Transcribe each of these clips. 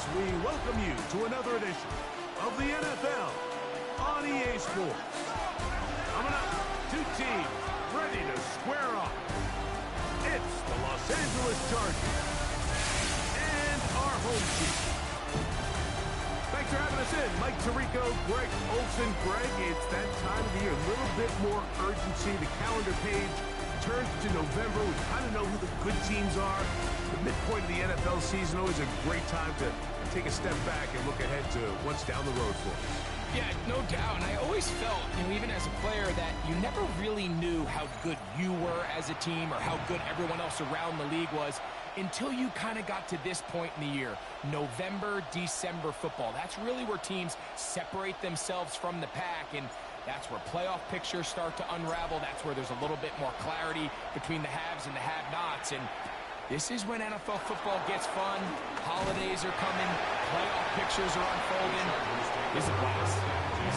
as we welcome you to another edition of the NFL on EA Sports. Coming up, two teams ready to square off. It's the Los Angeles Chargers and our home team. Thanks for having us in. Mike Tirico, Greg Olsen. Greg, it's that time of the year. A little bit more urgency. The calendar page turns to November. We kind of know who the good teams are. The midpoint of the NFL season, always a great time to take a step back and look ahead to what's down the road for us. Yeah, no doubt. And I always felt, even as a player, that you never really knew how good you were as a team or how good everyone else around the league was until you kind of got to this point in the year. November, December football. That's really where teams separate themselves from the pack, and that's where playoff pictures start to unravel. That's where there's a little bit more clarity between the haves and the have-nots. And this is when NFL football gets fun. Holidays are coming. Playoff pictures are unfolding. It's a blast.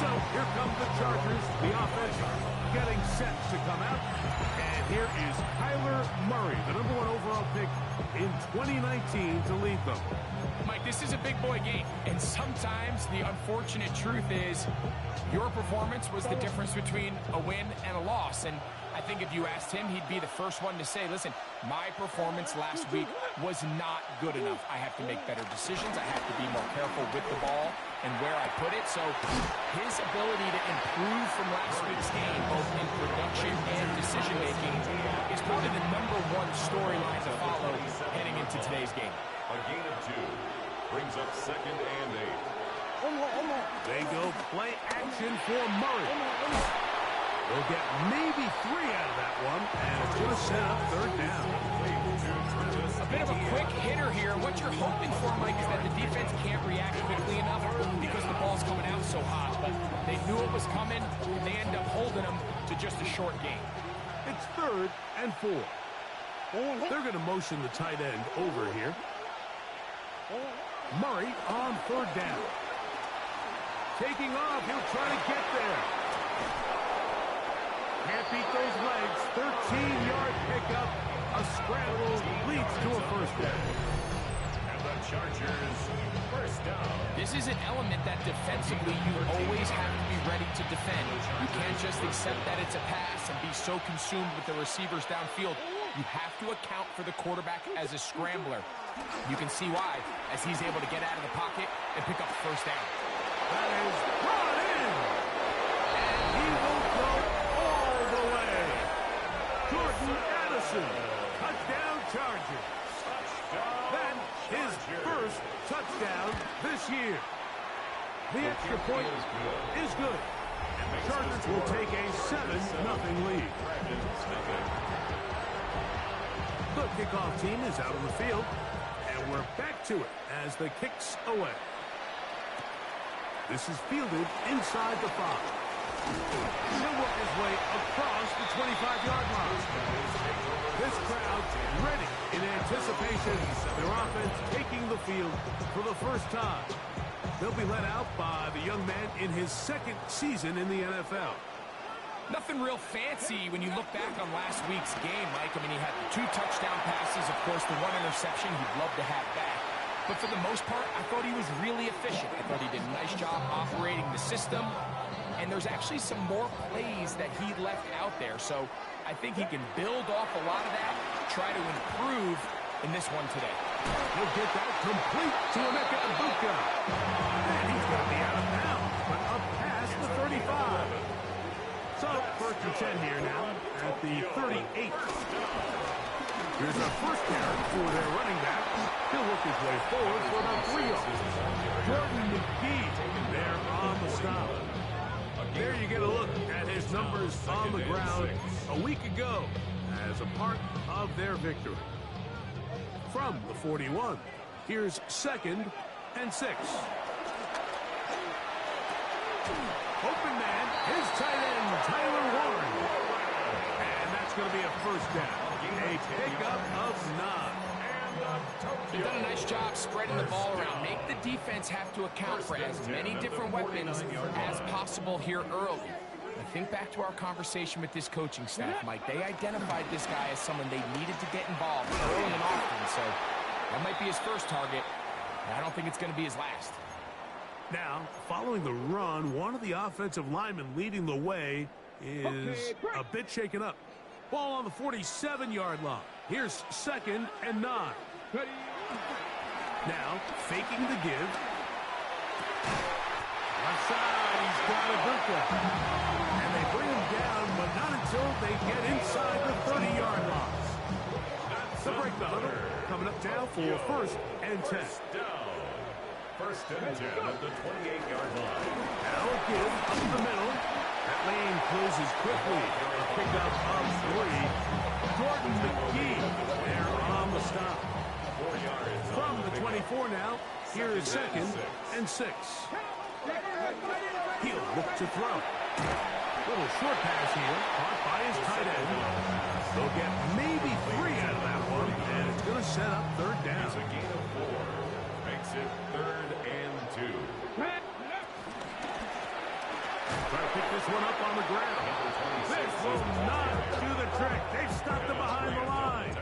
So here come the Chargers. The offense getting set to come out. And here is Kyler Murray, the #1 overall pick in 2019 to lead them. Mike, this is a big boy game. And sometimes the unfortunate truth is your performance was the difference between a win and a loss. And I think if you asked him, he'd be the first one to say, listen, my performance last week was not good enough. I have to make better decisions. I have to be more careful with the ball and where I put it. So his ability to improve from last week's game, both in production and decision-making, is probably the #1 storyline to follow heading into today's game. A gain of 2 brings up 2nd and 8. They go play action for Murray. They'll get maybe 3 out of that one, and it's going to set up 3rd down. A bit of a quick hitter here. What you're hoping for, Mike, is that the defense can't react quickly enough because the ball's coming out so hot. But they knew it was coming, and they end up holding them to just a short game. It's 3rd and 4. They're going to motion the tight end over here. Murray on 3rd down. Taking off, he'll try to get there. Can't beat those legs. 13-yard pickup. A scramble leads to a 1st down. And the Chargers, 1st down. This is an element that defensively you always have to be ready to defend. You can't just accept that it's a pass and be so consumed with the receivers downfield. You have to account for the quarterback as a scrambler. You can see why, as he's able to get out of the pocket and pick up 1st down. That is brought in. And he will go all the way. Jordan Addison. Touchdown Chargers. Then his 1st touchdown this year. The extra point is good. And the Chargers will take a 7-0 lead. The kickoff team is out on the field. And we're back to it as the kick's away. This is fielded inside the 5. He'll work his way across the 25-yard line. This crowd ready in anticipation. Their offense taking the field for the first time. They'll be led out by the young man in his 2nd season in the NFL. Nothing real fancy when you look back on last week's game, Mike. He had 2 touchdown passes, of course, the 1 interception he'd love to have back. But for the most part, I thought he was really efficient. I thought he did a nice job operating the system. And there's actually some more plays that he left out there. So I think he can build off a lot of that, try to improve in this one today. He'll get that complete to Emeka Egbuka. And he's going to be out of bounds, but up past the 35. So 1st and 10 here now at the 38. Here's a 1st down for their running back. He'll work his way forward for about 3 yards. Jordan McGee there on the stop. There you get a look at his numbers on the ground a week ago as a part of their victory. From the 41, here's 2nd and 6. Open man, his tight end, Tyler Warren. And that's going to be a 1st down. A pickup of 9. They've done a nice job spreading the ball around. Make the defense have to account for as many different weapons as possible here early. I think back to our conversation with this coaching staff, Mike. They identified this guy as someone they needed to get involved early and often. So that might be his first target. I don't think it's going to be his last. Now, following the run, one of the offensive linemen leading the way is a bit shaken up. Ball on the 47-yard line. Here's 2nd and 9. Now, faking the give. Left side, he's got Ibuka. And they bring him down, but not until they get inside the 30-yard line. The break the huddle, coming up now for 1st and 10. First and 10 at the 28-yard line. Now a give up the middle. That lane closes quickly. A pickup of 3. Jordan McGee there on the stop. 4 yards. From the 24 now, here is 2nd and 6. He'll look to throw. Little short pass here, caught by his tight end. They'll get maybe 3 out of that one, and it's going to set up 3rd down. It's a gain of 4. Makes it 3rd and 2. Try to pick this one up on the ground. This will not do the trick. They've stopped him behind the line.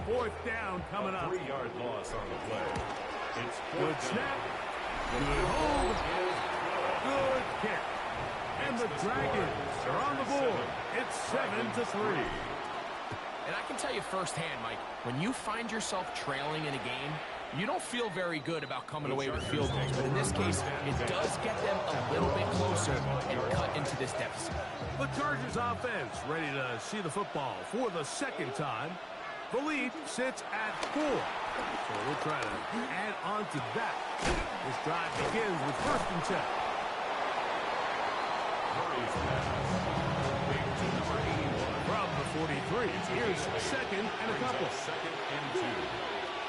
4th down coming up. 3-yard loss on the play. It's Good snap. Good hold. Good kick. And the Dragons are on the board. It's 7-3. And I can tell you firsthand, Mike, when you find yourself trailing in a game, you don't feel very good about coming away with field goals. But in this case, it does get them a little bit closer and cut into this deficit. The Chargers offense ready to see the football for the 2nd time. The lead sits at 4. So we'll try to add on to that. This drive begins with 1st and 10. Murray's pass. Big to number 81. From the 43, here's 2nd and a couple. 2nd and 2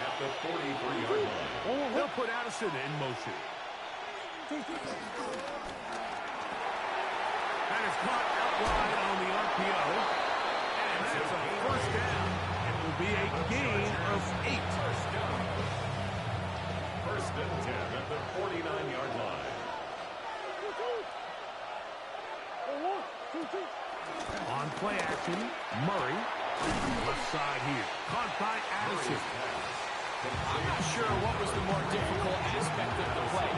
at the 43-yard line. They'll put Addison in motion. That is caught out wide on the RPO. And that's a 1st down. It will be a gain of 8. 1st and 10 at the 49-yard line. On play action, Murray. Left side here. Caught by Addison. I'm not sure what was the more difficult aspect of the play.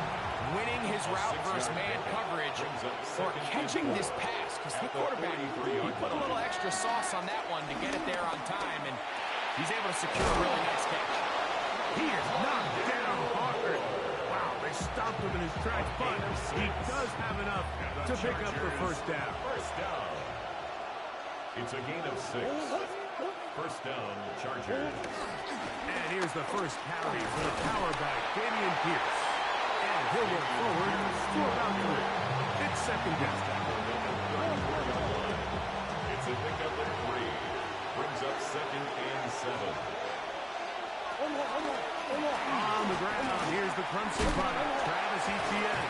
Winning his route versus man coverage or catching this pass. Because the quarterback, he put a little extra sauce on that one to get it there on time. And he's able to secure a really nice catch. He is knocked down hard. Wow, they stopped him in his tracks, but he does have enough to pick up the 1st down. 1st down. It's a gain of 6. 1st down, Chargers. And here's the 1st carry for the power back, Dameon Pierce. And he'll work forward for about 3. It's 2nd down. It's a pickup of 3. Brings up 2nd and 7. On the ground, here's the Clemson punter, Travis Etienne.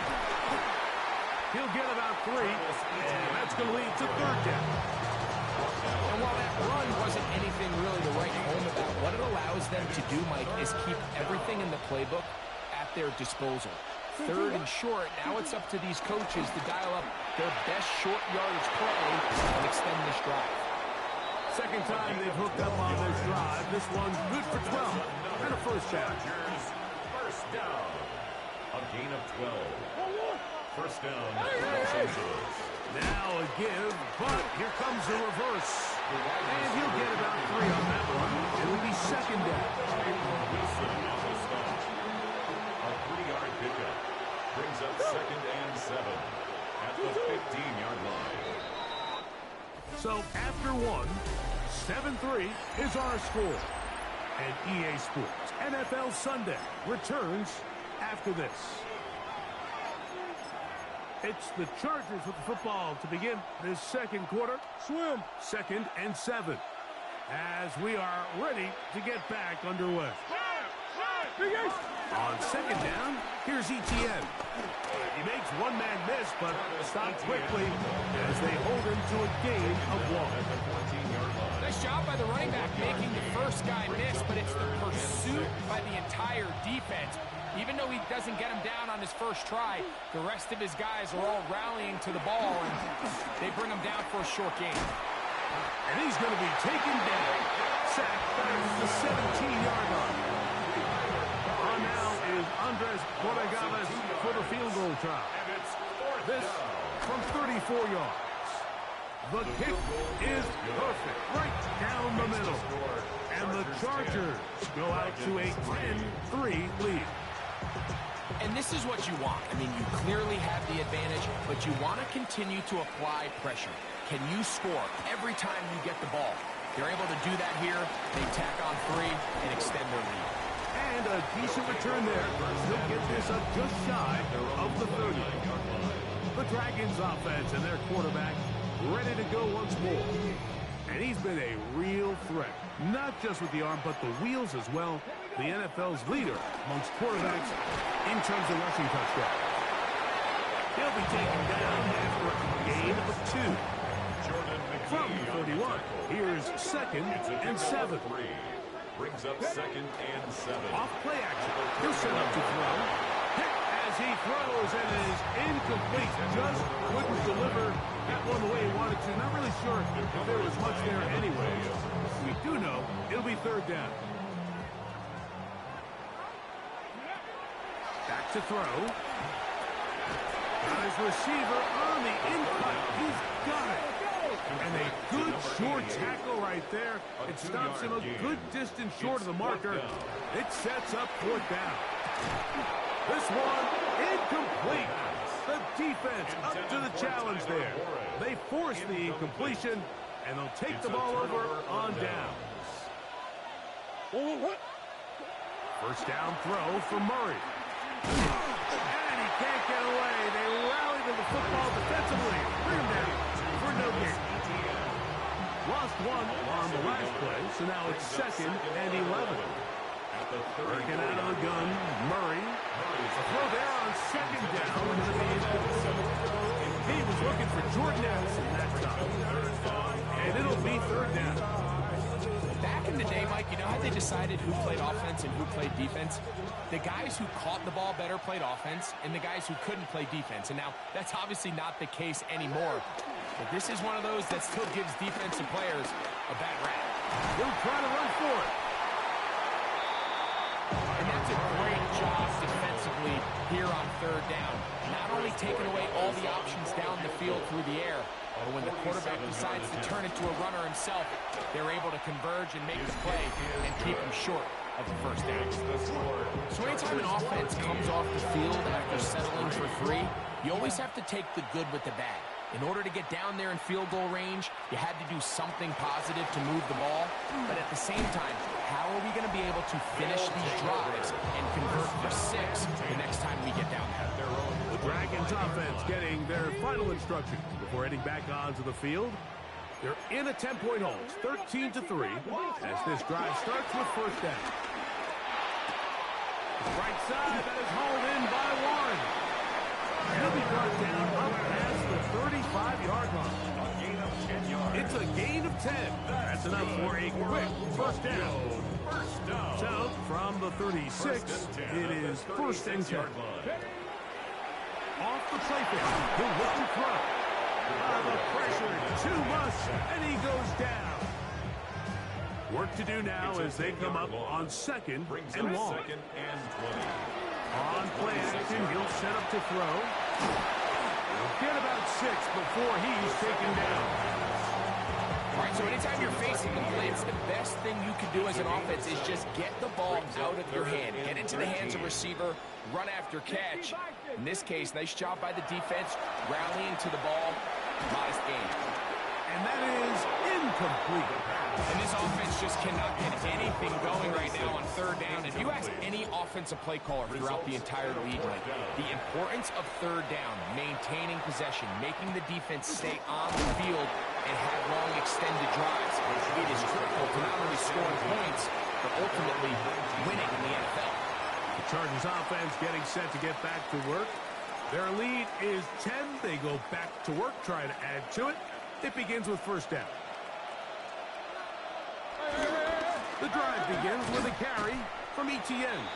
He'll get about 3, and that's going to lead to 3rd down. And while that run wasn't anything really to write home about, what it allows them to do, Mike, is keep everything in the playbook at their disposal. 3rd and short, now it's up to these coaches to dial up their best short yardage play and extend this drive. 2nd time they've hooked up on this drive. This one's good for 12 and a 1st down. 1st down. A gain of 12. 1st down, Los Angeles. Now a give, but here comes the reverse. And he'll get about 3 on that one. It'll be 2nd down. Wilson on the stop. A 3-yard pickup. Brings up 2nd and 7 at the 15-yard line. So after 1, 7-3 is our score. And EA Sports NFL Sunday returns after this. It's the Chargers with the football to begin this 2nd quarter. Swim. 2nd and 7. As we are ready to get back underway. On 2nd down, here's Etienne. He makes one man miss, but stopped quickly as they hold him to a gain of 1. Nice job by the running back making the first guy miss, but it's the pursuit by the entire defense. Even though he doesn't get him down on his first try, the rest of his guys are all rallying to the ball, and they bring him down for a short gain. And he's going to be taken down. Sacked back to the 17-yard line. On now is under try. And it's fourth This down. from 34 yards. The kick is perfect, right down the middle. And the Chargers go out to a 10-3 lead. And this is what you want. I mean, you clearly have the advantage, but you want to continue to apply pressure. Can you score every time you get the ball? They're able to do that here. They tack on 3 and extend their lead. And a decent return there. They'll get this up just shy of the 30. The Dragons offense and their quarterback ready to go once more. And he's been a real threat, not just with the arm, but the wheels as well. The NFL's leader amongst quarterbacks in terms of rushing touchdowns. He'll be taken down after a gain of 2. From 31, here's 2nd and 7. Brings up 2nd and 7. Off play action. He'll set up to throw. Hit as he throws and is incomplete. Just couldn't deliver that one the way he wanted to. Not really sure if there was much there anyway. We do know it'll be 3rd down. Back to throw. Got his receiver on the in-cut. He's got it. And a good short tackle right there. It stops him a good distance short of the marker. It sets up 4th down. This one incomplete. The defense up to the challenge there. They force the incompletion, and they'll take the ball over on downs. First down throw for Murray. And he can't get away. They rally to the football defensively. Bring him down for no gain. Lost 1 on the last play, so now it's 2nd and 11. Working out of the gun, Murray. A throw there on 2nd down. He was looking for Jordan Addison that time. And it'll be 3rd down. Back in the day, Mike, you know how they decided who played offense and who played defense? The guys who caught the ball better played offense, and the guys who couldn't play defense. And now, that's obviously not the case anymore. But this is one of those that still gives defensive players a bad rap. He'll try to run for it. And that's a great job defensively here on 3rd down. Not only taking away all the options down the field through the air, but when the quarterback decides to turn it to a runner himself, they're able to converge and make the play and keep him short of the 1st down. So anytime an offense comes off the field after settling for 3, you always have to take the good with the bad. In order to get down there in field goal range, you had to do something positive to move the ball. But at the same time, how are we going to be able to finish these drives and convert for 6 the next time we get down there? The Dragons offense getting their final instructions before heading back onto the field. They're in a 10-point hole. It's 13-3 as this drive starts with 1st down. Right side, that is hauled in by Warren. He'll be brought down up past the 35-yard line. It's a gain of 10. That's enough for a quick 1st down. So, from the 36, it is 1st and 10. Off the play fake. He'll look to throw. The pressure too much, and he goes down. Work to do now as they come up on 2nd and long. 2nd and 20. On play action, he'll set up to throw. He'll get about 6 before he's taken down. All right, so anytime you're facing the blitz, the best thing you can do as an offense is just get the ball out of your hand. Get into the hands of receiver, run after catch. In this case, nice job by the defense, rallying to the ball. Modest gain. And that is incomplete. And this offense just cannot get anything going right now on 3rd down. If you ask any offensive play caller throughout the entire league, the importance of 3rd down, maintaining possession, making the defense stay on the field and have long extended drives, it is critical to not only scoring points, but ultimately winning in the NFL. The Chargers offense getting set to get back to work. Their lead is 10. They go back to work, try to add to it. It begins with 1st down. The drive begins with a carry from Etienne.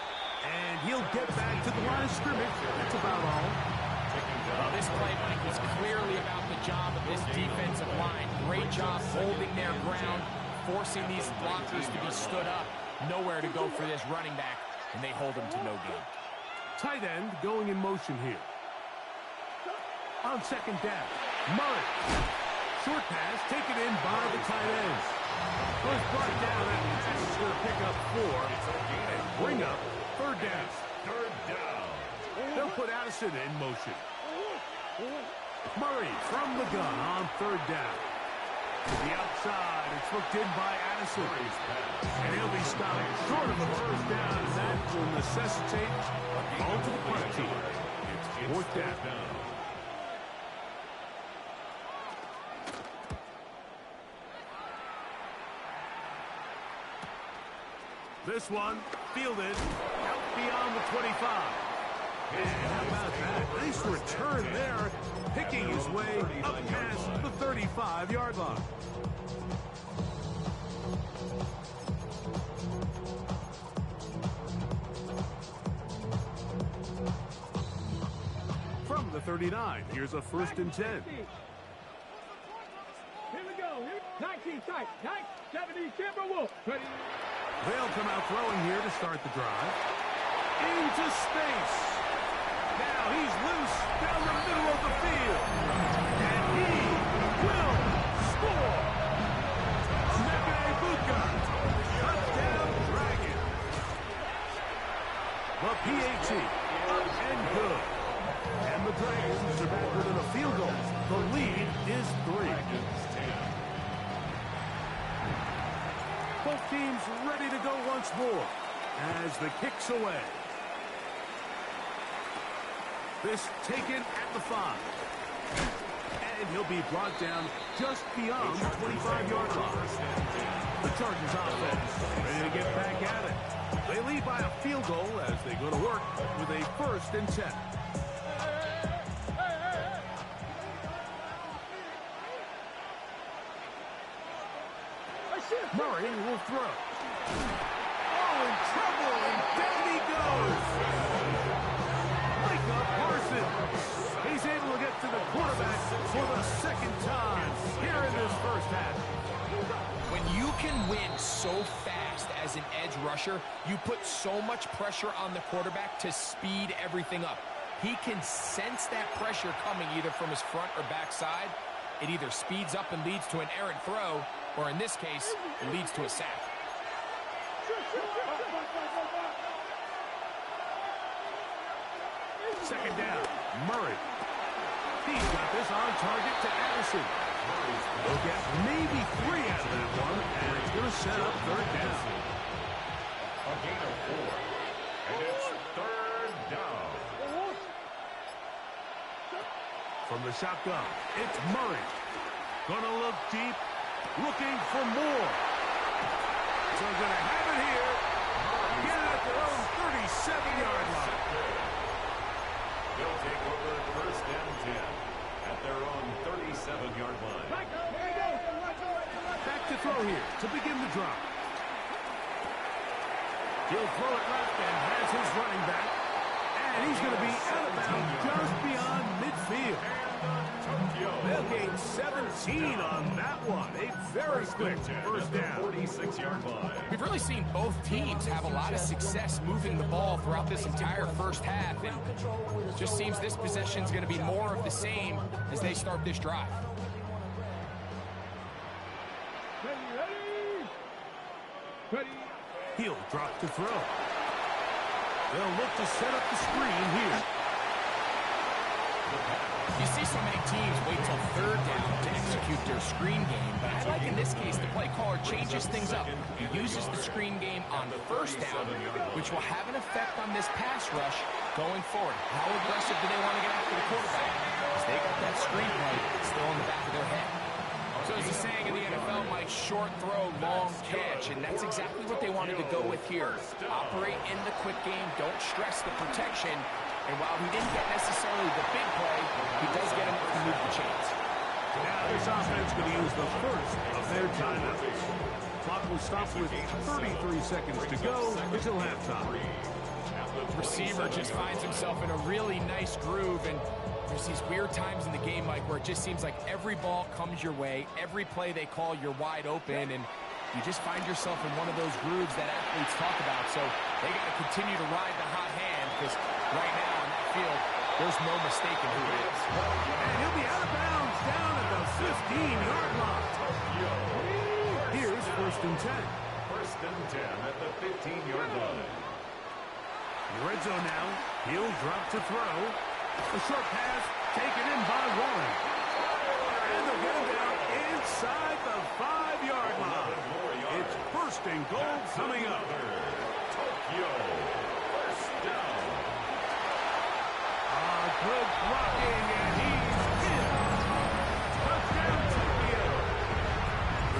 And he'll get back to the line of scrimmage. That's about all. Well, this play, Mike, was clearly about the job of this defensive line. Great job holding their ground, forcing these blockers to be stood up. Nowhere to go for this running back, and they hold him to no gain. Tight end going in motion here. On second down, Murray. Short pass taken in by the tight end. Goes brought down. That pass is going to pick up 4 and bring up third down. Third down. They'll put Addison in motion. Murray from the gun on third down. To the outside, it's looked in by Addison. And he'll be stopped short of the first down, and that will necessitate a ball to the punt team. It's fourth down. This one fielded out beyond the 25. And how about that? Nice return there, picking his way up past the 35-yard line. From the 39, here's a 1st and 10. Here we go. 19 tight. 70 Timberwolves. Ready? They'll come out throwing here to start the drive. Into space. Now he's loose down the middle of the field. And he will score. Emeka Egbuka. Touchdown Dragon. The PAT. Up and good. And the Dragons are back within a field goal. The lead is 3. Both teams ready to go once more as the kick's away. This taken at the 5. And he'll be brought down just beyond the 25-yard line. The Chargers offense ready to get back at it. They lead by a field goal as they go to work with a 1st and 10. Murray will throw. Oh, in trouble, and down he goes. Micah Parsons. He's able to get to the quarterback for the 2nd time here in this first half. When you can win so fast as an edge rusher, you put so much pressure on the quarterback to speed everything up. He can sense that pressure coming either from his front or back side. It either speeds up and leads to an errant throw, or in this case, it leads to a sack. Second down, Murray. He's got this on target to Addison. They'll get maybe 3 out of that one, and it's going to set up third down. A gain of 4. And it's third down. From the shotgun, it's Murray. Gonna look deep, looking for more. So they're gonna have it here. Get it at their own 37-yard line. They'll take over 1st and 10 at their own 37-yard line. Back to throw here to begin the drive. He'll throw it left and has his running back. And he's going to be out of bounds just beyond midfield. They'll gain 17 on that one. A very quick first down. 46-yard line. We've really seen both teams have a lot of success moving the ball throughout this entire first half, and it just seems this possession is going to be more of the same as they start this drive. Ready? He'll drop to throw. They'll look to set up the screen here. You see so many teams wait till third down to execute their screen game, but I like in this case the play caller changes things up. He uses the screen game on first down, which will have an effect on this pass rush going forward. How aggressive do they want to get after the quarterback? Because they got that screen play still in the back of their head. So as the saying in the NFL, Mike, short throw, long catch, and that's exactly what they wanted to go with here. Operate in the quick game, don't stress the protection, and while he didn't get necessarily the big play, he does get enough to move the chains. Now this offense going to use the first of their timeouts. Clock will stop with 33 seconds to go until halftime. Receiver just finds himself in a really nice groove, and there's these weird times in the game, Mike, where it just seems like every ball comes your way, every play they call, you're wide open, and you just find yourself in one of those grooves that athletes talk about. So they got to continue to ride the hot hand, because right now on that field, There's no mistaking who it is. And he'll be out of bounds down at the 15-yard line. Here's 1st and 10. 1st and 10 at the 15-yard line. Red zone now. He'll drop to throw. A short pass taken in by Warren. And they'll get him down inside the 5-yard line. It's 1st and goal coming up. Tokyo. 1st down. Good blocking, and he's in. Touchdown, Tokyo.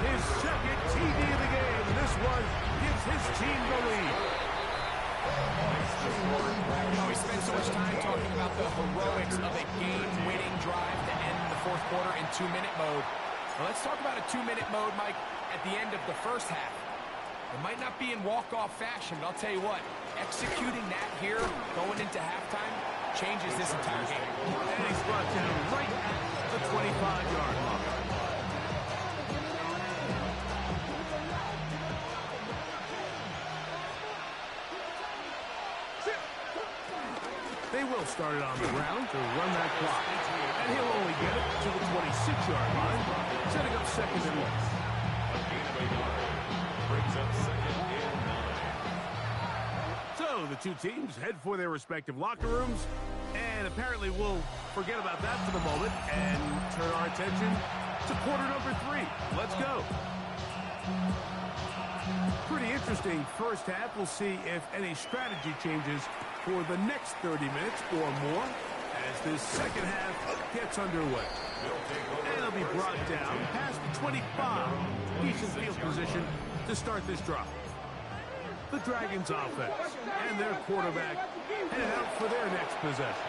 His 2nd TD of the game. This one gives his team the lead. We spend so much time talking about the heroics of a game-winning drive to end the 4th quarter in 2-minute mode. Well, let's talk about a 2-minute mode, Mike, at the end of the 1st half. It might not be in walk-off fashion, but I'll tell you what, executing that here, going into halftime, changes this entire game. And he's brought down right at the 25-yard line. They will start it on the ground to run that clock. And he'll only get it to the 26-yard line, setting up 2nd and 1. A gain of a yard. Brings up 2nd and 9. So the two teams head for their respective locker rooms. And apparently we'll forget about that for the moment and turn our attention to quarter number 3. Let's go. Pretty interesting 1st half. We'll see if any strategy changes for the next 30 minutes or more as this 2nd half gets underway. And it'll be brought down past the 25. Decent field position to start this drive. The Dragons offense and their quarterback headed out for their next possession.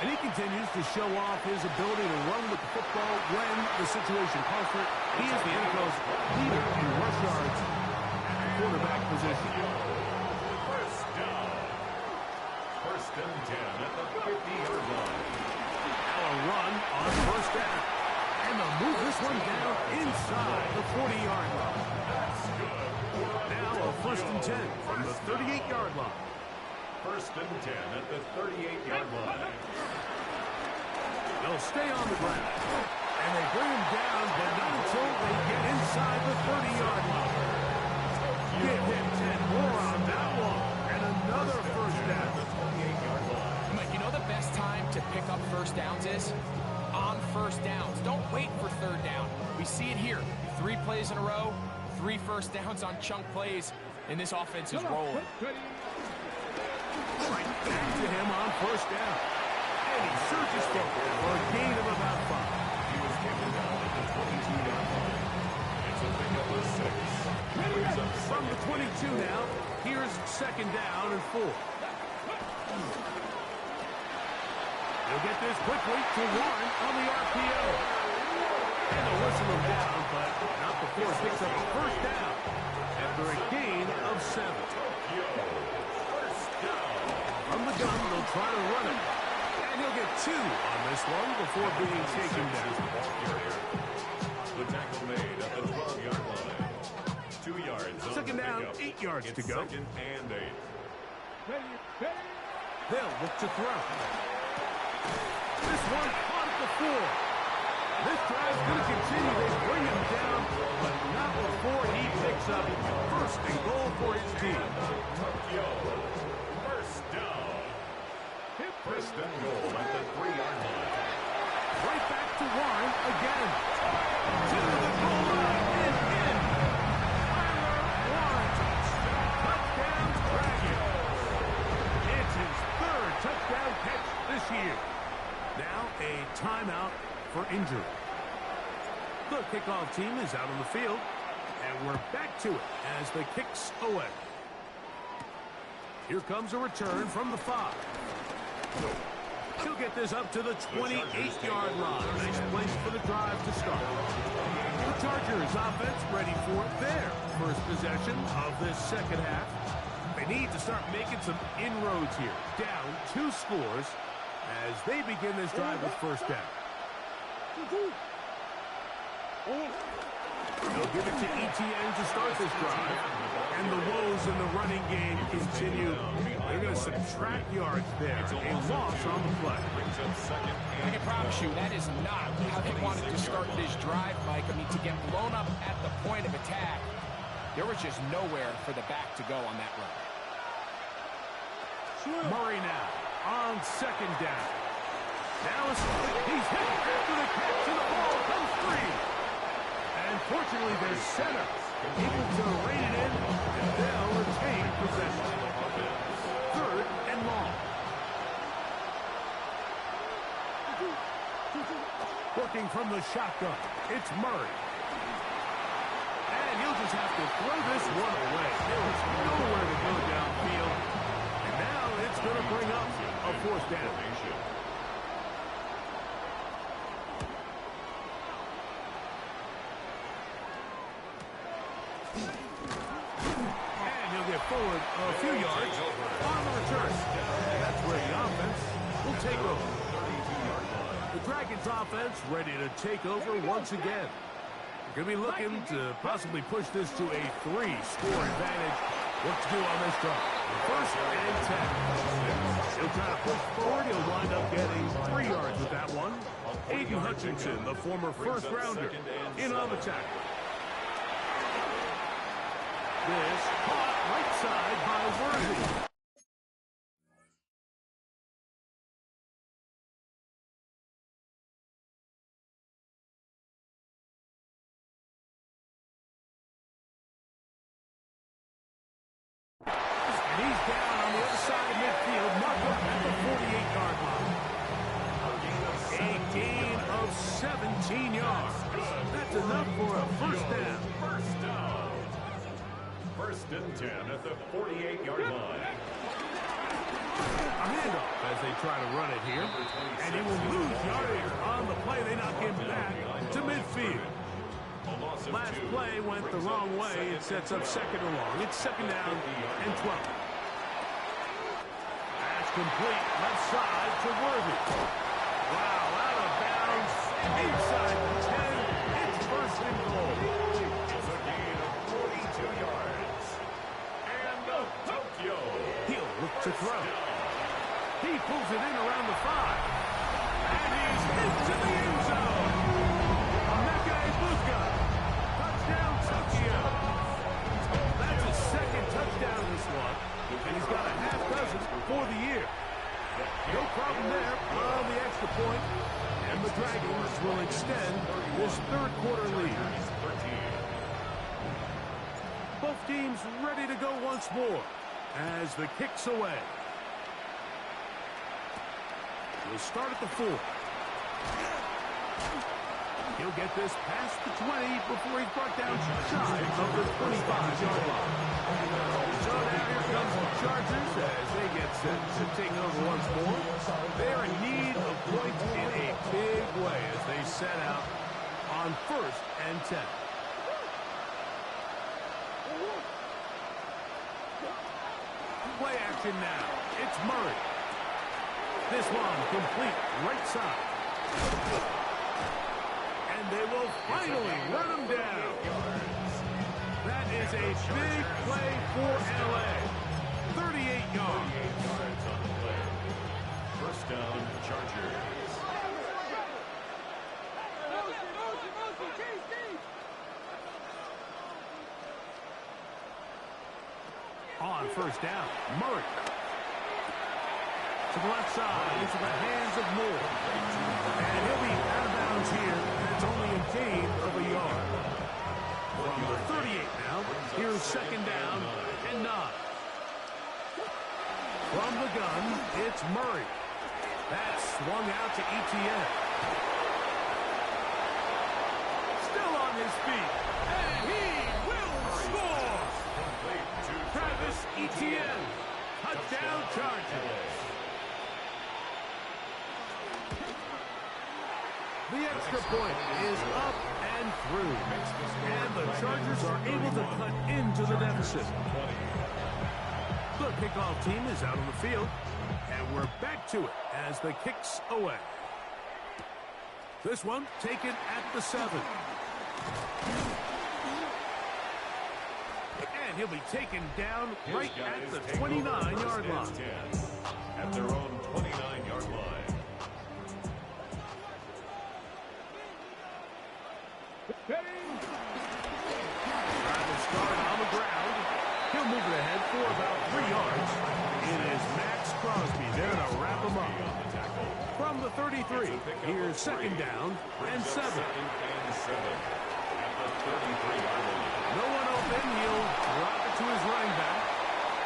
And he continues to show off his ability to run with the football when the situation calls for it. He is the NFL's leader in rush yards at the quarterback position. 1st down. 1st and 10 at the 50-yard line. Now a run on 1st down. And they'll move this one down inside the 40-yard line. Now a 1st and 10 from the 38-yard line. 1st and 10 at the 38-yard line. They'll stay on the ground. And they bring him down, but not until they get inside the 30-yard line. Give him 10 more on that one. And another 1st down. Mike, you know the best time to pick up 1st downs is? On 1st downs. Don't wait for 3rd down. We see it here. 3 plays in a row, 3 1st downs on chunk plays, and this offense is rolling. Right back to him on 1st down. And he surges forward for a gain of about 5. He was taken down at the 22-yard line. It's a pickup of 6. Brings up From the 22 now, here's 2nd down and 4. They'll get this quickly to Warren on the RPO. And they'll whistle him down, but not before he picks up a 1st down after a gain of 7. From the gun, they'll try to run it. And he'll get 2 on this one before being taken down. The tackle made at the 12-yard line. 2 yards. 2nd down, 8 yards to go. 2nd and 8. They'll look to throw. This one caught at the 4. This drive's going to continue. They bring him down, but not before he picks up 1st and goal for his team. Tokyo. 1st down. 1st and goal at the 3-yard line. Right back to Warren again. To the goal line and in. Tyler Warren. Touchdown Dragons. It's his 3rd touchdown catch this year. Now a timeout for injury. The kickoff team is out on the field, and we're back to it as the kick's away. Here comes a return from the 5. He'll get this up to the 28-yard line. Nice place for the drive to start. The Chargers offense ready for their 1st possession of this 2nd half. They need to start making some inroads here. Down 2 scores as they begin this drive with 1st down. They'll give it to ETN to start this drive. And the woes in the running game continue. They're going to subtract yards there. A loss on the play. I can promise you that is not how they wanted to start this drive, Mike. I mean, to get blown up at the point of attack, there was just nowhere for the back to go on that run. Murray now on second down. Dallas, he's hit after the catch, and the ball comes free. And fortunately, their center able to rein it in, and they'll retain possession. Third and long. Working from the shotgun, it's Murray. And he'll just have to throw this one away. There was nowhere to go downfield. And now it's going to bring up a fourth down. And he'll get forward a few yards on the return. That's where the offense will take over. The Dragons offense ready to take over once again. Going to be looking to possibly push this to a 3-score advantage. What to do on this drive? First and 10. He'll try to push forward. He'll wind up getting 3 yards with that one. Aiden Hutchinson, the former first-rounder, in on the tackle. This caught right side by Worthy. And he's down on the other side of midfield, marked up at the 48-yard line. A gain of 17 yards. That's enough for a first down. First down. First and 10 at the 48-yard line. A handoff as they try to run it here. And he will lose yardage on the play. They knock him back to midfield. Last play went the wrong way. It sets up second and long. It's second down and 12. Pass complete. Left side to Worthy. Wow, out of bounds. Inside the 10. It's first and goal. It's a gain of 42 yards. And the Tokyo. He'll look to throw. He pulls it in around the 5. And he's into the end zone. Emeka Egbuka. Touchdown, Tokyo. That's his second touchdown this one. And he's got a half dozen for the year. No problem there on the extra point. And the Dragons will extend this third quarter lead. Both teams ready to go once more as the kick's away. We'll start at the 4. He'll get this past the 20 before he's brought down shy of the 25-yard line. So now here comes the Chargers as they get set to take over once more. They're in need of points in a big way as they set out on first and 10. Play action now. It's Murray. This one complete right side. And they will finally run him down. That is a big play for LA. 38 yards. First down, Chargers. On first down, Murray. To the left side, into the hands of Moore. And he'll be out of bounds here, and it's only a gain of a yard. From the 38 now, here's second down and 9. From the gun, it's Murray. That's swung out to ETN. Still on his feet, and he will score! Travis Etienne, touchdown Chargers. The extra point is up and through. And the Chargers are able to cut into the deficit. The kickoff team is out on the field. And we're back to it as the kick's away. This one taken at the 7. And he'll be taken down His right at guys the take over 29-yard first line. and 10 at their own 29-yard line. Drive will start on the ground. He'll move it ahead for about 3 yards. It is Max Crosby there to wrap him up. From the 33, here's second down and 7. Second and 7 at the 33-yard line. No one open. He'll drop it to his running back.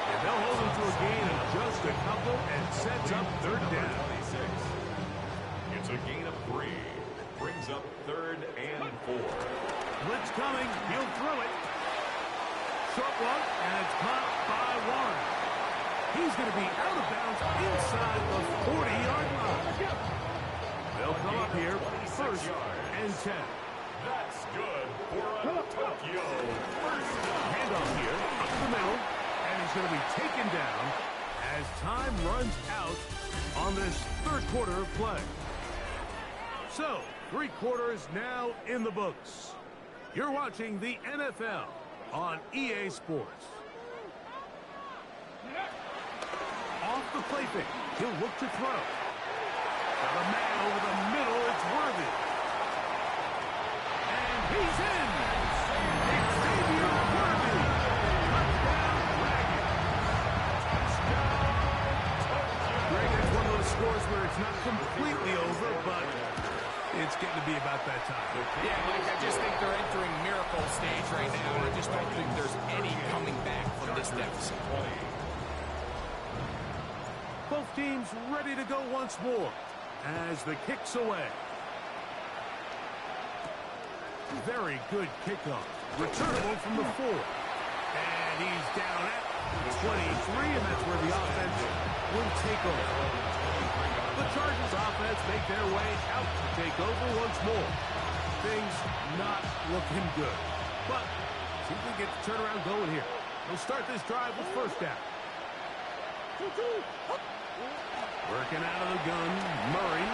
And they'll hold him to a gain of just a couple and sets up third down. 26. It's a gain of 3. Brings up third and 4. Blitz coming. He'll throw it. Short one, and it's caught by Warren. He's going to be out of bounds inside the 40-yard line. They'll come up here first and 10. That's good for a Tokyo first down. Handoff here, up the middle, and he's going to be taken down as time runs out on this third quarter of play. So, 3 quarters now in the books. You're watching the NFL on EA Sports. Off the play fake, he'll look to throw. Got a man over the middle, it's Worthy. And he's in! Xavier Worthy! Touchdown, Dragons! Greg, that's one of those scores where it's not completely over, but it's getting to be about that time. Yeah, Mike, I just think they're entering miracle stage right now, and I just don't think there's any coming back from this deficit. Both teams ready to go once more as the kick's away. Very good kickoff. Returnable from the 4. And he's down at 23, and that's where the offense will take over. The Chargers offense make their way out to take over once more. Things not looking good. But see if we get the turnaround going here. We'll start this drive with first down. Working out of the gun, Murray.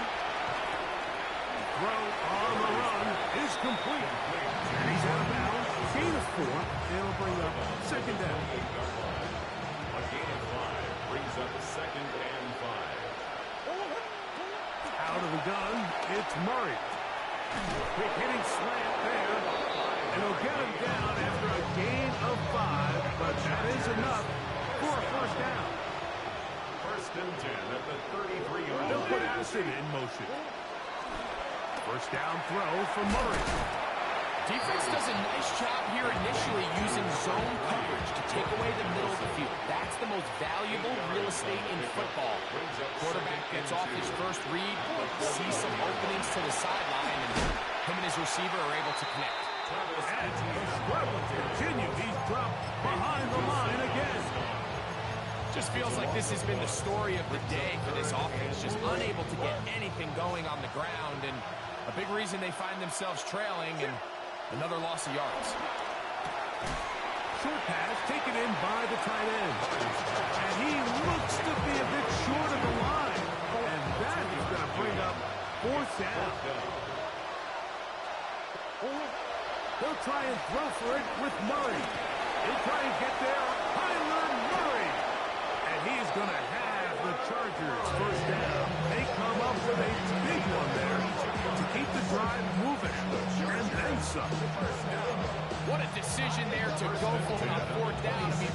Throw on the run is complete. And he's out of bounds. Gain of 4. It'll bring up second down. A gain of 5 brings up second and 5. Out of the gun, it's Murray. Quick hitting slant there. And he'll get him down after a gain of 5, but that is enough for a first down. First and 10 at the 33-yard They'll put line. Addison in motion. First down throw for Murray. Defense does a nice job here initially using zone coverage to take away the middle of the field. That's the most valuable real estate in football. Quarterback gets off his first read, sees some openings to the sideline, and him and his receiver are able to connect. And the struggle continues. He's dropped behind the line again. Just feels like this has been the story of the day for this offense. Just unable to get anything going on the ground, and a big reason they find themselves trailing, and another loss of yards. Short pass taken in by the tight end. And he looks to be a bit short of the line. And that is going to bring up fourth down. They'll try and throw for it with Murray. He'll try and get there. Kyler Murray. And he is going to have the Chargers first down. They come up with a big one there to keep the drive moving. And then some. What a decision there to go for it on fourth down. I mean,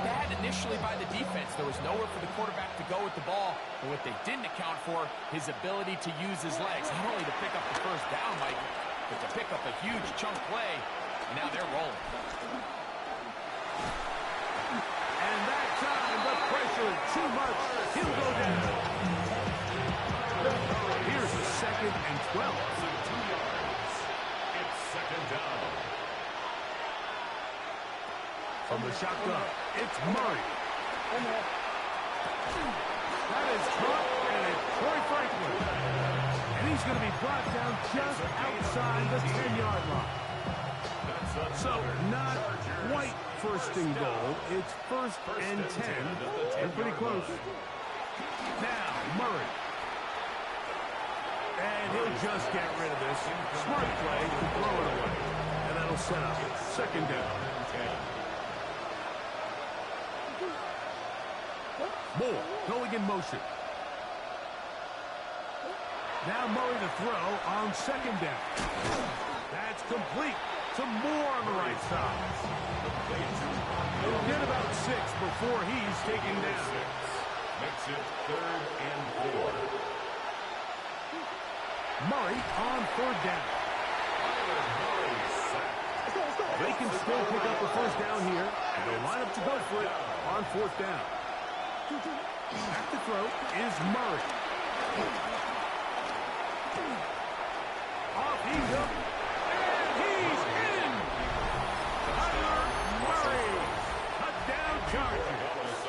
bad initially by the defense. There was nowhere for the quarterback to go with the ball. But what they didn't account for, his ability to use his legs. Not only to pick up the first down, Mike, but to pick up a huge chunk play. And now they're rolling. And that time, the pressure too much. He'll go down. Here's a second and 12. So 2 yards. It's second down. From the shotgun, it's Murray. That is caught, and it's Troy Franklin. And he's going to be brought down just outside the 10-yard line. So not quite first and goal. It's first and 10. They're pretty close. Now, Murray. And he'll just get rid of this. Smart play to throw it away. And that'll set up second down. Moore going in motion. Now Murray to throw on second down. That's complete to Moore on the right side. He'll get about 6 before he's taken down. Makes it 3rd and 4. Murray on 3rd down. They can still pick up the first down here, and they'll line up to go for it on 4th down. Back to throw is Murray. Off he's up, and he's in! Kyler Murray! Touchdown Chargers.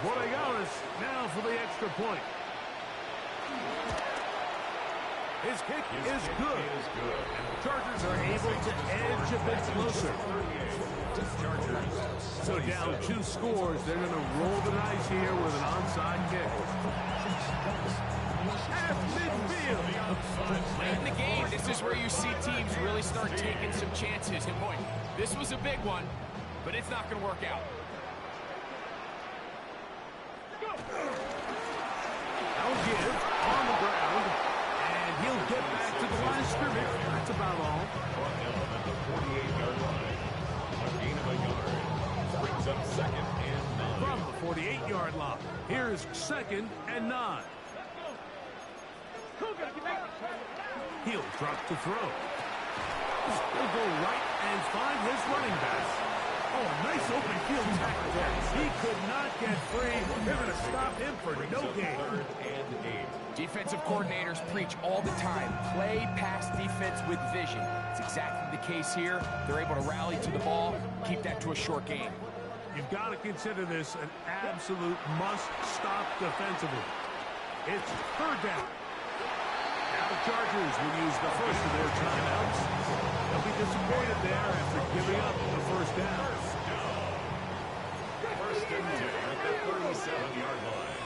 Boregalis now for the extra point. His kick is good. And the Chargers are able to edge a bit closer. So down 2 scores, they're going to roll the dice here with an onside kick. Half midfield. Late in the game, this is where you see teams really start taking some chances. And boy, this was a big one, but it's not going to work out. I'll give on the ground, and he'll get back to the line of scrimmage. That's about all. Brought down at the 48-yard line. A gain of a yard. Brings up 2nd and 9. From the 48-yard line, here's 2nd and 9. He'll drop to throw. He'll go right and find his running back. Oh, nice open field tackle there. He could not get free. They're going to stop him for no gain. 3rd and 8. Defensive coordinators preach all the time, play pass defense with vision. It's exactly the case here. They're able to rally to the ball, keep that to a short game. You've got to consider this an absolute must-stop defensively. It's 3rd down. Now the Chargers will use the first of their timeouts. They'll be disappointed there after giving up the first down. 1st and 10 at the 37-yard line.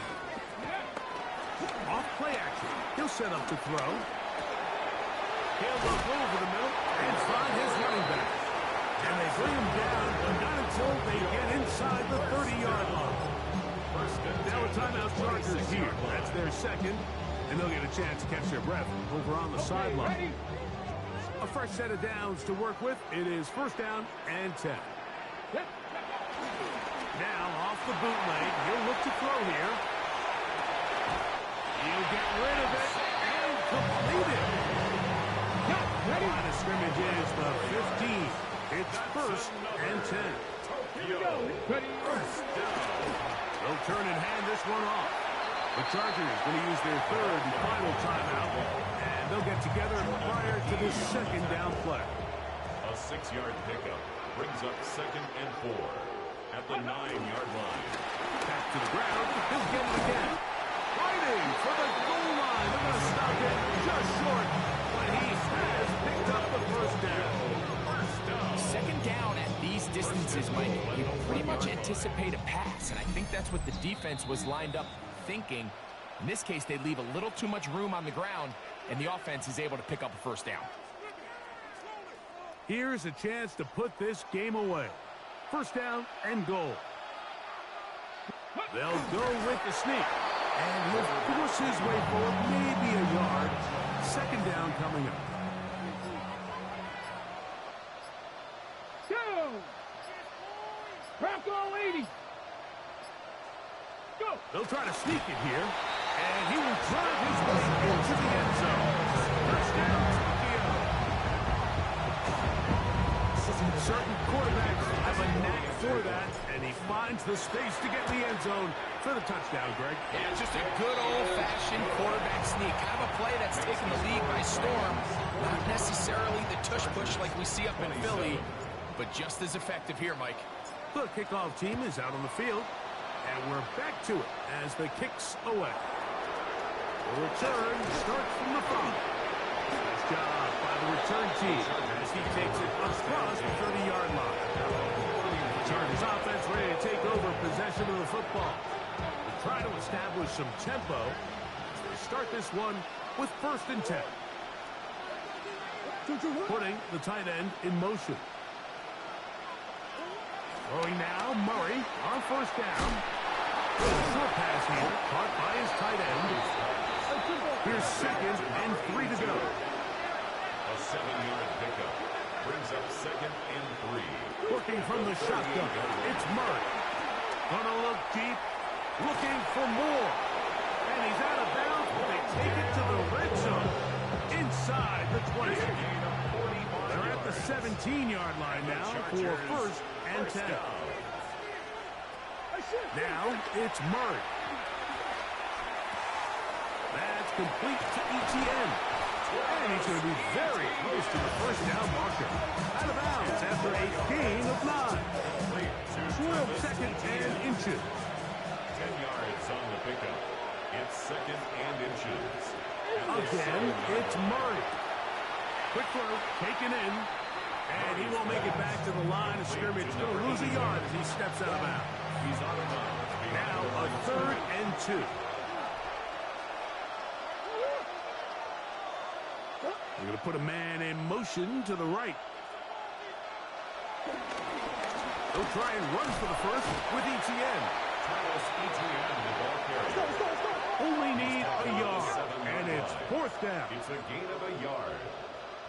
Off play action. He'll set up to throw. He'll look over the middle and find his running back. And they bring him down, but not until they get inside the 30-yard line. Now a timeout Chargers here. That's their 2nd. And they'll get a chance to catch their breath over on the sideline. A fresh set of downs to work with. It is 1st down and 10. Now off the bootleg. He'll look to throw here. He'll get rid of it and complete it. The line of scrimmage is the 15. It's 1st and 10. Here we go. Ready? They'll turn and hand this one off. The Chargers going to use their 3rd and final timeout, and they'll get together prior to this 2nd down play. A 6-yard pickup brings up 2nd and 4 at the 9-yard line. Back to the ground. He'll get it again. Fighting for the goal line. They're going to stop it just short, but he has picked up the 1st down. 2nd down at these distances, Mike, you pretty much anticipate a pass, and I think that's what the defense was lined up thinking. In this case, they leave a little too much room on the ground, and the offense is able to pick up a 1st down. Here's a chance to put this game away. 1st down and goal. They'll go with the sneak, and he'll force his way forward, maybe a yard. 2nd down coming up. Go! Bronco 80. Go! They'll try to sneak it here, and he will drive his way into the end zone. Touchdown, Tokyo. Certain quarterbacks have a knack for that, and he finds the space to get in the end zone for the touchdown, Greg. Yeah, it's just a good old-fashioned quarterback sneak. Kind of a play that's taken the league by storm. Not necessarily the tush-push like we see up in Philly, but just as effective here, Mike. The kickoff team is out on the field, and we're back to it as the kicks away. The return starts from the front. Nice job by the return team as he takes it across the 30-yard line. The Chargers offense ready to take over possession of the football. They try to establish some tempo as they start this one with 1st and 10. Putting the tight end in motion. Throwing now, Murray on 1st down. Short pass here, caught by his tight end. Here's 2nd and 3 to go. A 7-yard pickup brings up 2nd and 3. Working from the shotgun, it's Murray. Gonna look deep, looking for more. And he's out of bounds, but they take it to the red zone. Inside the 20. They're at the 17-yard line now for 1st and 10. Now it's Murray. That's complete to ETN. And he's going to be very close to the 1st down marker. Out of bounds after a gain of 9. 12 and inches. 10 yards on the pickup. It's 2nd and inches. Again, it's Murray. Quick throw, taken in. And he won't make it back to the line of scrimmage. He's going to lose a yard as he steps out of bounds. He's out of bounds. Now a 3rd and 2. We're going to put a man in motion to the right. He'll try and run for the 1st with ETN. Travis Etienne, the ball carrier. Only need a yard, and it's 4th down. It's a gain of a yard.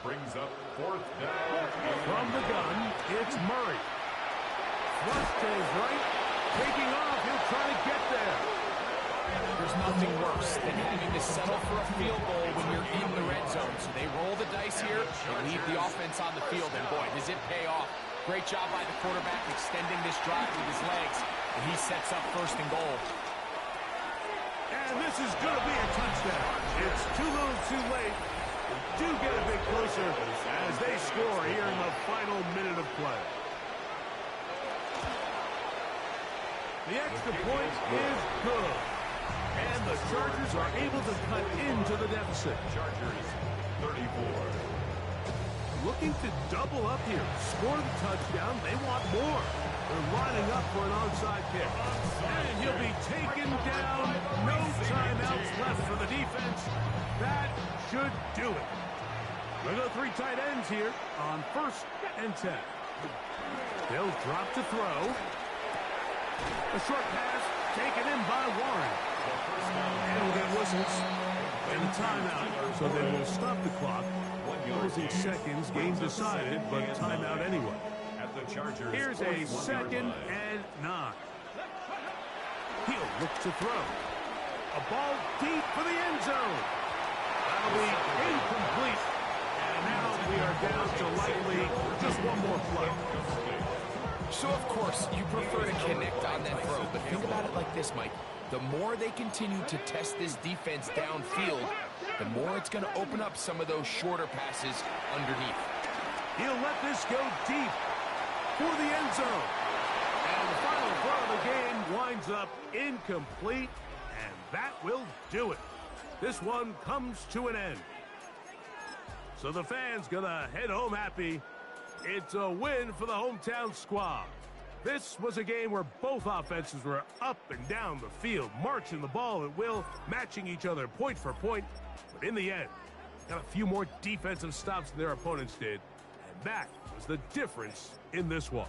Brings up 4th down. From the gun, it's Murray. Thrust to his right. Taking off, he'll try to get there. There's nothing worse than having to settle for a field goal when you're in the red zone. So they roll the dice here and leave the offense on the field. And boy, does it pay off. Great job by the quarterback extending this drive with his legs. And he sets up 1st and goal. And this is going to be a touchdown. It's too little too late. They do get a bit closer as they score here in the final minute of play. The extra point is good. And the Chargers are able to cut into the deficit. Chargers 34. Looking to double up here. Score the touchdown. They want more. They're lining up for an onside kick. And he'll be taken down. No timeouts left for the defense. That should do it. We've got 3 tight ends here on 1st and 10. They'll drop to throw. A short pass taken in by Warren. And we'll get whistles and a timeout, so they will stop the clock. Closing seconds, game decided, but timeout anyway. At the Chargers. Here's a 2nd and 9. He'll look to throw. A ball deep for the end zone. That'll be incomplete. And now we are down to likely just one more play. So, of course, you prefer to connect on that throw, but think about it like this, Mike. The more they continue to test this defense downfield, the more it's going to open up some of those shorter passes underneath. He'll let this go deep for the end zone. And the final throw of the game winds up incomplete, and that will do it. This one comes to an end. So the fans going to head home happy. It's a win for the hometown squad. This was a game where both offenses were up and down the field, marching the ball at will, matching each other point for point. But in the end, got a few more defensive stops than their opponents did. And that was the difference in this one.